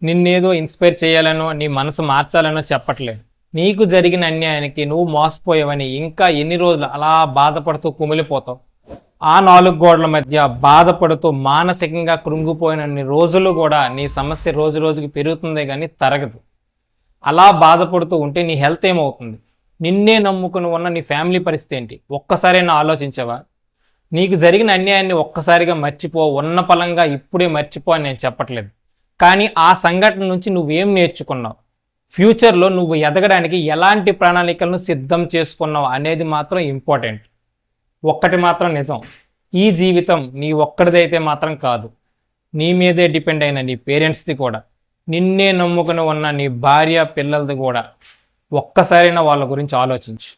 నిన్నేదో ఇన్స్పైర్ చేయాలనో నీ మనసు మార్చాలనో చెప్పట్లేదు. నీకు జరిగిన అన్యాయానికి నువ్వు మోసపోయావని ఇంకా ఎన్ని రోజులు అలా బాధపడుతూ కుమిలిపోతావు? ఆ 4 గోడల మధ్య బాధపడుతూ మానసికంగా కృంగిపోయినన్ని రోజులు కూడా నీ సమస్య రోజు రోజుకి పెరుగుతుందే కానీ తరగదు. అలా బాధపడుతూ ఉంటే నీ హెల్త్ ఏమవుతుంది? నిన్నే నమ్ముకుని ఉన్న నీ ఫ్యామిలీ పరిస్థితి ఏంటి? ఒక్కసారైనా ఆలోచించవా? నీకు జరిగిన అన్యాయాన్ని ఒక్కసారిగా మర్చిపో, ఉన్న పలంగా ఇప్పుడే మర్చిపో అని నేను చెప్పట్లేదు. కానీ ఆ సంఘటన నుంచి నువ్వేం నేర్చుకున్నావు? ఫ్యూచర్లో నువ్వు ఎదగడానికి ఎలాంటి ప్రణాళికలను సిద్ధం చేసుకున్నావు అనేది మాత్రం ఇంపార్టెంట్. ఒక్కటి మాత్రం నిజం, ఈ జీవితం నీ ఒక్కడిదైతే మాత్రం కాదు, నీ మీదే డిపెండ్ అయిన నీ పేరెంట్స్ది కూడా, నిన్నే నమ్ముకుని ఉన్న నీ భార్య పిల్లలది కూడా. ఒక్కసారైనా వాళ్ళ గురించి ఆలోచించు.